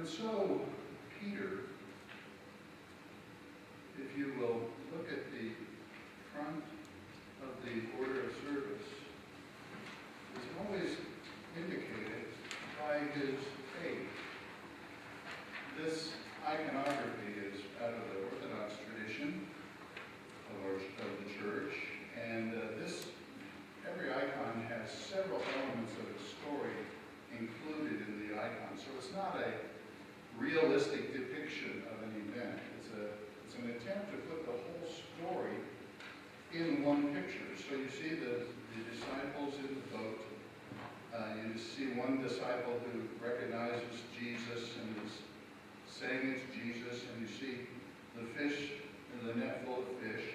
And so, Peter, if you will look at the front of the order of service, is always indicated by his faith. This iconography is out of the Orthodox tradition of the church, and every icon has several elements of its story included in the icon. So it's not a realistic depiction of an event. It's an attempt to put the whole story in one picture. So you see the disciples in the boat. You see one disciple who recognizes Jesus and is saying it's Jesus, and you see the fish, and the net full of fish.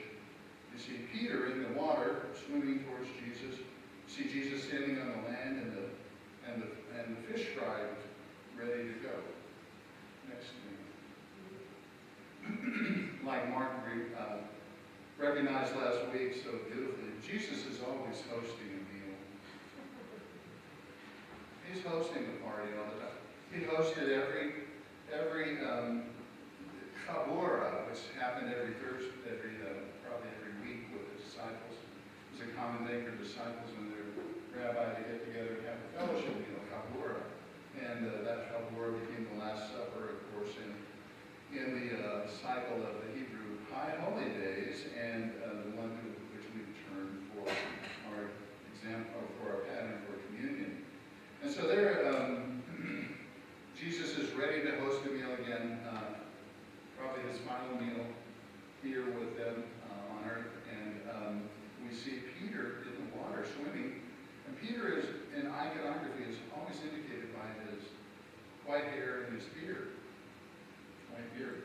You see Peter in the water swimming towards Jesus. You see Jesus standing on the land, and the fish fry ready to go. Next thing. Like Mark recognized last week so beautifully, Jesus is always hosting a meal. He's hosting a party all the time. He hosted every chabura, which happened every Thursday, probably every week with the disciples. It was a common thing for disciples and their rabbi to get together and have a fellowship meal, chabura. And that chabura became the Last Supper, of course, in the cycle of the Hebrew High Holy Days, and the one which we turn for our example, for our pattern for communion. And so there, Jesus is ready to host a meal again, probably his final meal here with them on earth. And we see Peter in the water swimming. And Peter is, in iconography, is always indicated by his white hair and his beard. White beard.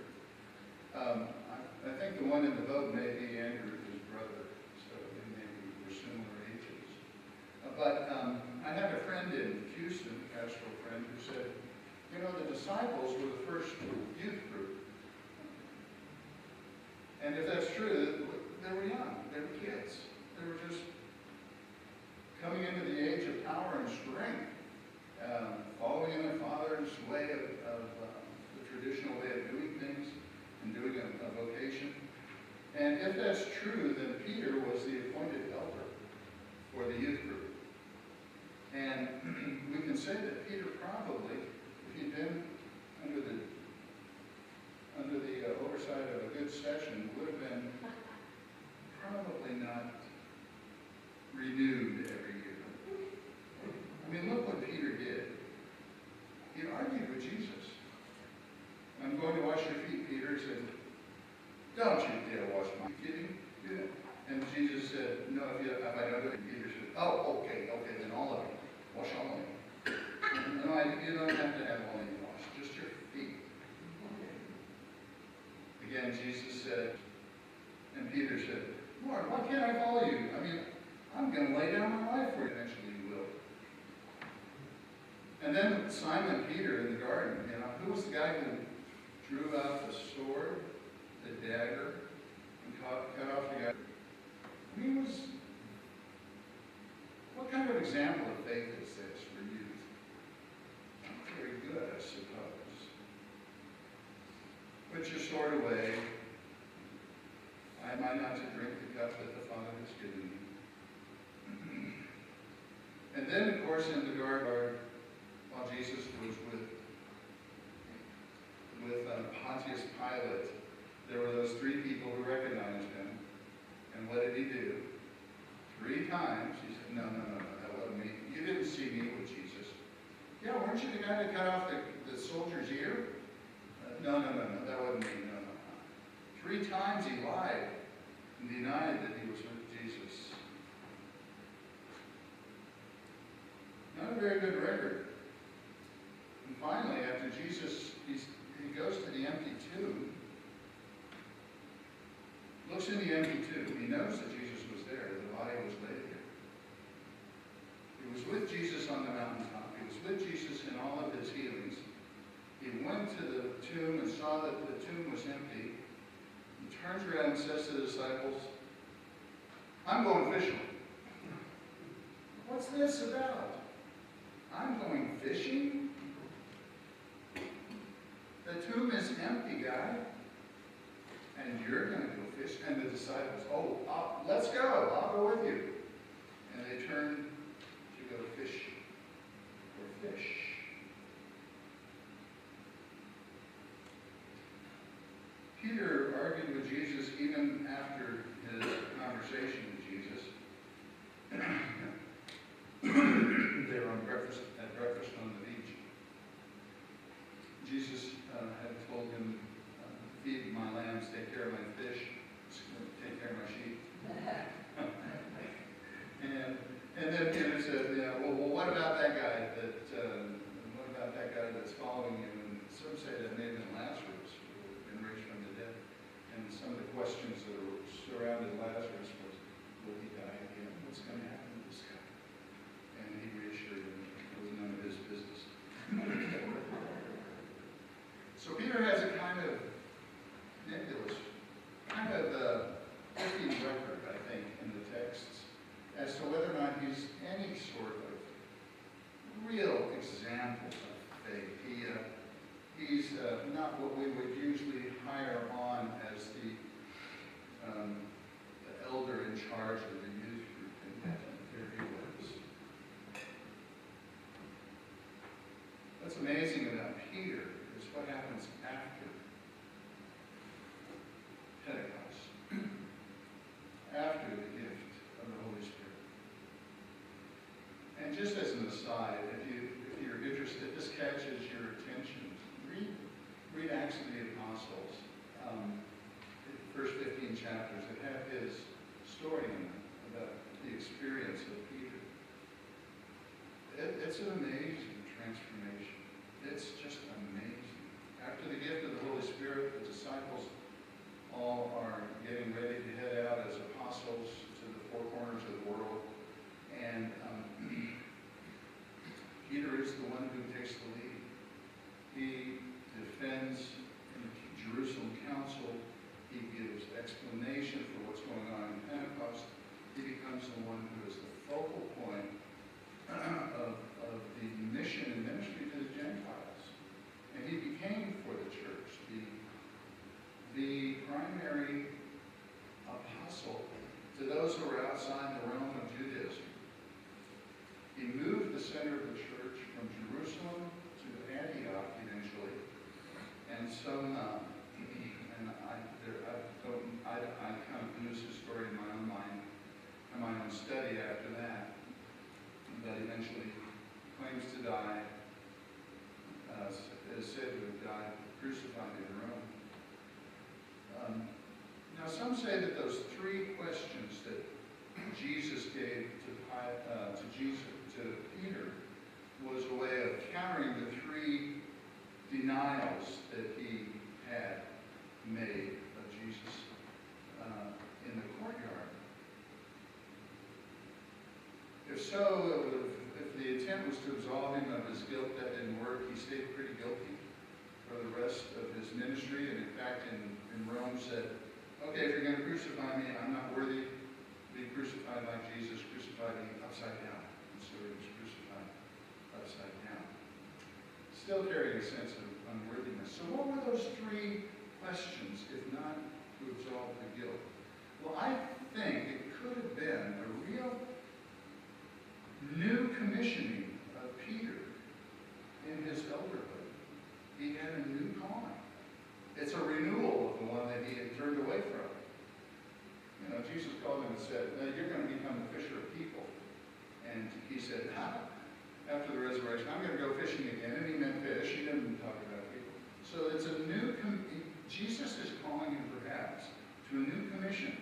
I think the one in the boat may be Andrew, his brother. So they maybe were similar ages. But I had a friend in Houston, a pastoral friend, who said, you know, the disciples were the first youth group. And if that's true, they were young. They were kids. They were just coming into the age of power and strength, following in their father's way of the traditional way of doing things and doing a vocation. And if that's true, then Peter was the appointed elder for the youth group. And we can say that Peter probably, if he'd been under the oversight of a good session, would have been probably not renewed every year. I mean, look what Peter did. He argued with Jesus. I'm going to wash your feet, Peter. He said, don't you dare wash my feet. Kidding? Yeah. And Jesus said, no, if I don't do it. Peter said, oh, okay, then all of you. Wash all of you. No, you don't have to have all of you washed, just your feet. Again, Jesus said, and Peter said, Lord, why can't I follow you? I mean, I'm going to lay down my life for you. Eventually you will. And then Simon Peter in the garden, you know, who was the guy who drew out the sword, the dagger, and cut off the guy? He was, what kind of example of faith is this for youth? Not very good, I suppose. Put your sword away. Am I not to drink the cup that the Father has given me? And then, of course, in the garden, while Jesus was with Pontius Pilate, there were those three people who recognized him. And what did he do? 3 times he said, no, that wasn't me. You didn't see me with Jesus. Yeah, weren't you the guy that cut off the soldier's ear? No, that wasn't me. No. 3 times he lied and denied that he was with Jesus. Not a very good record. And finally, after Jesus, he goes to the empty tomb, looks in the empty tomb. He knows that Jesus was there. The body was laid there. He was with Jesus on the mountaintop. He was with Jesus in all of his healings. He went to the tomb and saw that the tomb was empty. He turns around and says to the disciples, I'm going fishing. What's this about? I'm going fishing? The tomb is empty, guy. And you're going to go fish. And the disciples, let's go. I'll go with you. And they turn to go fish for fish. Peter argued with Jesus even after his conversation with Jesus. They were at breakfast on the beach. Jesus had told him, feed my lambs, take care of my fish, take care of my sheep. and then Peter said, well, what about that guy that's following you? And some say that may have been Lazarus, who had been raised from the dead. And some of the questions that surrounded Lazarus was, will he die again? What's going to happen to this guy? And he reassured him it was none of his business. So Peter has a kind of nebulous, kind of iffy record, I think, in the texts as to whether or not he's any sort of real example of faith. He's not what we would usually hire on as the elder in charge of the youth group, and yet here he was. What's amazing about Peter is what happens after Pentecost, after the gift of the Holy Spirit. And just as an aside, if you're interested, if this catches your attention, read Acts of the Apostles, the first 15 chapters that have his story in them about the experience of Peter. It's an amazing transformation. It's just amazing. After the gift of the Holy Spirit, the disciples all are getting ready to head out as apostles to the four corners of the world. And Peter is the one who takes the lead. He defends in the Jerusalem council. He gives explanation for what's going on in Pentecost. He becomes the one who is the focal point of the mission and ministry to the Gentiles. And he became for the church the primary apostle to those who were outside the realm of Judaism. He moved the center of the church from Jerusalem to Antioch eventually, and some, I kind of lose his story in my own mind, in my own study after that, but eventually claims to die, is said to have died crucified in Rome. Now some say that those three questions that Jesus gave to Peter was a way of countering the three denials that he had made of Jesus in the courtyard. If so, if the attempt was to absolve him of his guilt, that didn't work. He stayed pretty guilty for the rest of his ministry, and in fact in Rome said, okay, if you're going to crucify me, I'm not worthy to be crucified like Jesus, crucify me upside down. And so he was crucified upside down. Still carrying a sense of unworthiness. So what were those three questions, if not to absolve the guilt? Well, I think it could have been a real new commissioning of Peter in his elderhood. He had a new calling. It's a renewal of the one that he had turned away from. You know, Jesus called him and said, no, you're going to become a fisher of people. And he said, after the resurrection, I'm going to go fishing again. And he meant fish. He didn't talk about people. So it's a new, Jesus is calling him perhaps to a new commission.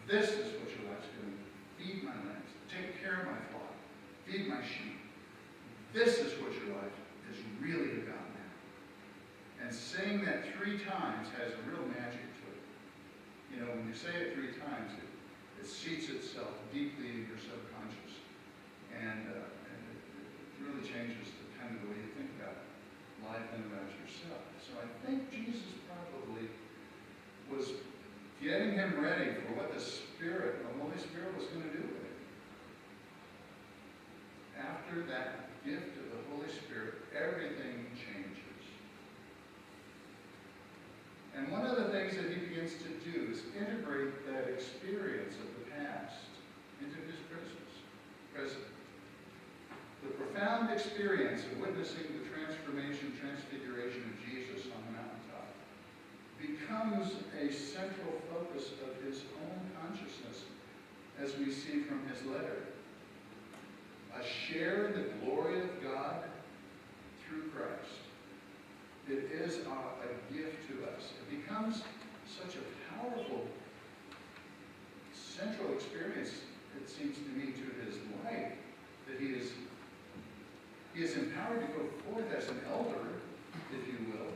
This is what your life's going to do. Feed my lambs. Take care of my flock. Feed my sheep. This is what your life is really about now. And saying that 3 times has a real magic to it. You know, when you say it 3 times, it seats itself deeply in your subconscious. And it really changes the kind of the way you think about life and about yourself. So I think Jesus probably was getting him ready for what the Holy Spirit was going to do with him. After that gift of the Holy Spirit, everything changes. And one of the things that he begins to do is integrate that experience of the past into his present. The profound experience of witnessing the transfiguration of Jesus on the mountaintop becomes a central focus of his own consciousness, as we see from his letter. A share in the glory of God through Christ. It is a gift to us. It becomes such a powerful, central experience, it seems to me, to his life, that he is empowered to go forth as an elder, if you will,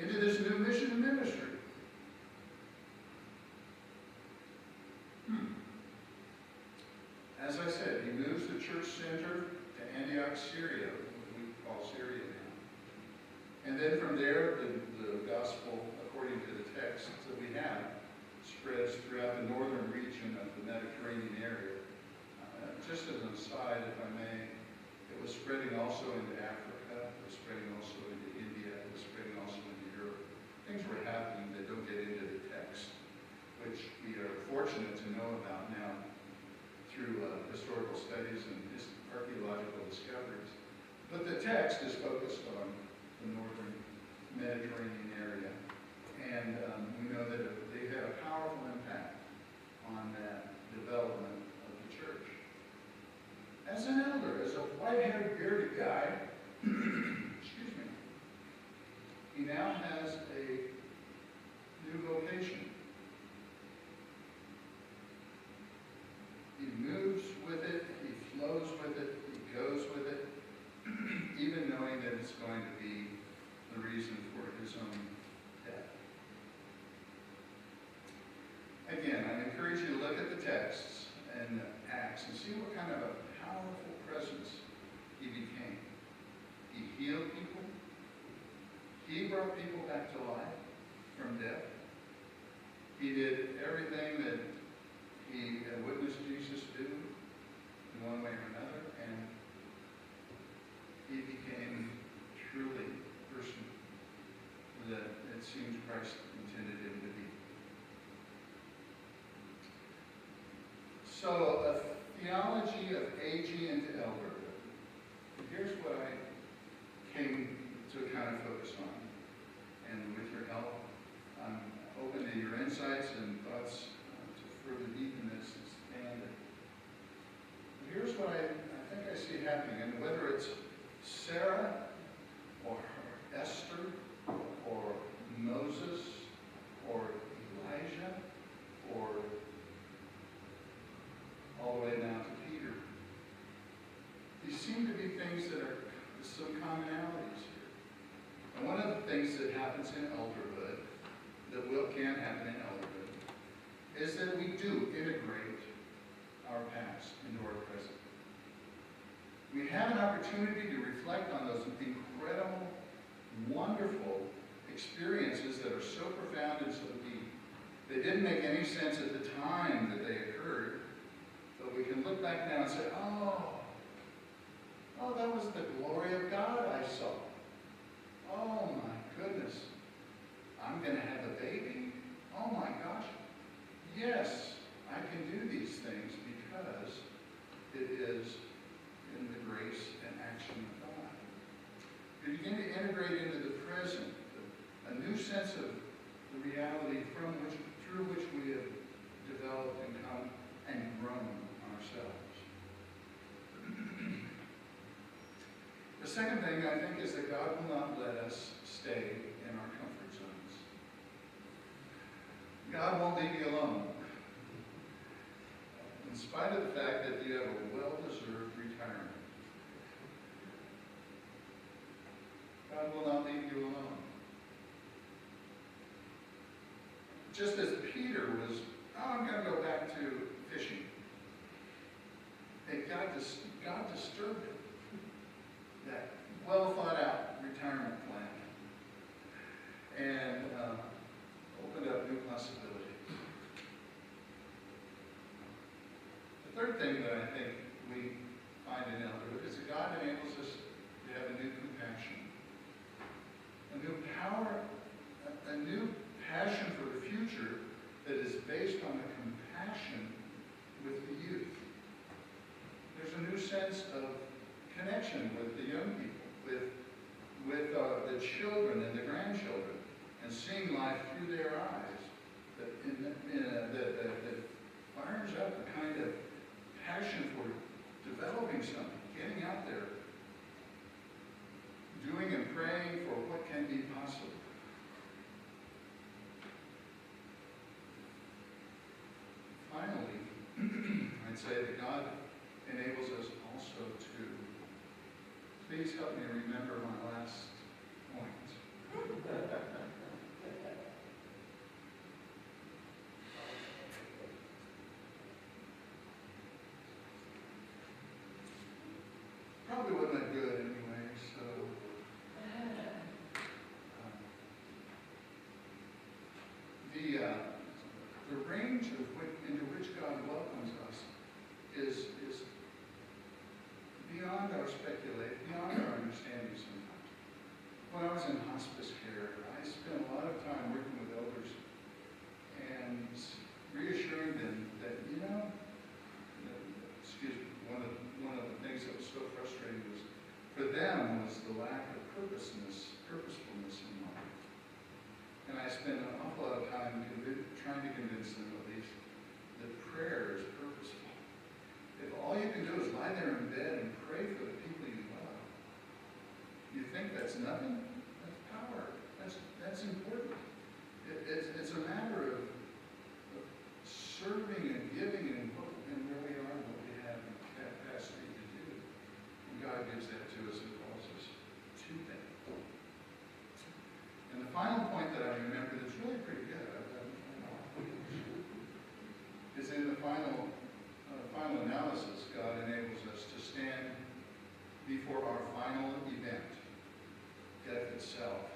into this new mission and ministry. As I said, he moves the church center to Antioch, Syria, what we call Syria now. And then from there, the gospel, according to the texts that we have, spreads throughout the northern region of the Mediterranean area. Just as an aside, if I may, it was spreading also into Africa, it was spreading also into India, it was spreading also into Europe. Things were happening that don't get into the text, which we are fortunate to know about now through historical studies and archaeological discoveries. But the text is focused on the northern Mediterranean area. And we know that they had a powerful impact on that development of the church. As an elder, as a white-haired, bearded guy, excuse me, he now has a new vocation. He moves with it, he flows with it, he goes with it, even knowing that it's going to be the reason for his own death. Again, I encourage you to look at the texts and Acts and see what kind of a powerful presence he became. He healed people. He brought people back to life from death. He did everything that he had witnessed Jesus do in one way or another, and he became truly the person that it seems Christ intended him to be. So, a theology of aging and elderhood. Here's what I came to kind of focus on. And with your help, I'm open to your insights and thoughts to further deepen this and expand it. Here's what I think I see happening. And whether it's Sarah or Esther or Moses or Elijah or all the way now to Peter. These seem to be things that are some commonalities here. And one of the things that happens in elderhood, that can happen in elderhood, is that we do integrate our past into our present. We have an opportunity to reflect on those incredible, wonderful experiences that are so profound and so deep. They didn't make any sense at the time that they occurred, but we can look back now and say, oh, that was the glory of God I saw. Oh my goodness, I'm going to have a baby? Oh my gosh. Yes, I can do these things because it is in the grace and action of God. We begin to integrate into the present a new sense of the reality through which we have developed and come and grown ourselves. The second thing, I think, is that God will not let us stay in our comfort zones. God won't leave you alone. In spite of the fact that you have a well-deserved retirement. God will not leave you alone. Just as Peter was, I'm going to go back to fishing. And God disturbed him. That well-thought-out retirement plan. And opened up new possibilities. The third thing that I think we find in elderhood is that God enables us to have a new compassion, a new power, a new sense of connection with the young people, with the children and the grandchildren, and seeing life through their eyes that fires up a kind of passion for developing something, getting out there, doing and praying for what can be possible. Finally, I'd say that God enables us also to, please help me remember my last point. Probably wasn't that good anyway, so. The range into which God welcomes us is beyond our speculation, beyond our understanding sometimes. When I was in hospice care, I spent a lot of time working with elders and reassuring them that, one of the things that was so frustrating was, for them, was the lack of purposefulness in life. And I spent an awful lot of time trying to convince them, at least, that prayer is purposeful. If all you can do is lie there in bed and pray for the people you love, you think that's nothing? That's power. That's important. It's a matter of serving and giving and where we are and what we have the capacity to do. And God gives that to us and calls us to that. And the final point that I remember that's really pretty good is in the final analysis, God enables us to stand before our final event, death itself,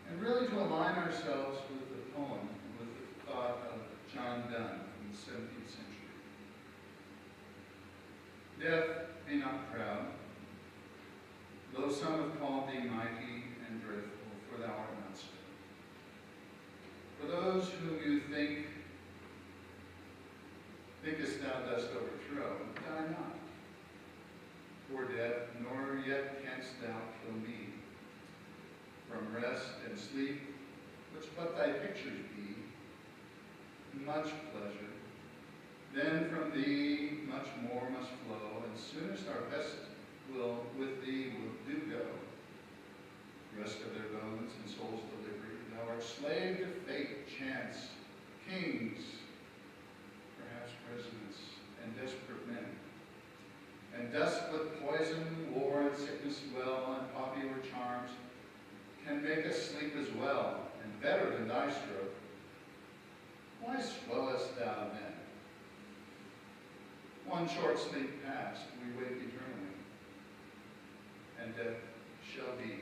and really to align ourselves with the poem, with the thought of John Donne in the 17th century. Death, be not proud, though some have called thee mighty and dreadful, for thou art not so. For those whom you thinkest thou dost overthrow, die not. For death, nor yet canst thou kill me. From rest and sleep, which but thy pictures be, much pleasure. Then from thee much more must flow, and soonest our best will with thee will do go. Rest of their bones and soul's delivery, thou art slave to fate, chance, kings, perhaps presidents, and desperate men. And dost with poison, war, and sickness dwell, and popular charms can make us sleep as well, and better than thy stroke. Why swellest thou then? One short sleep past, we wake eternally, and death shall be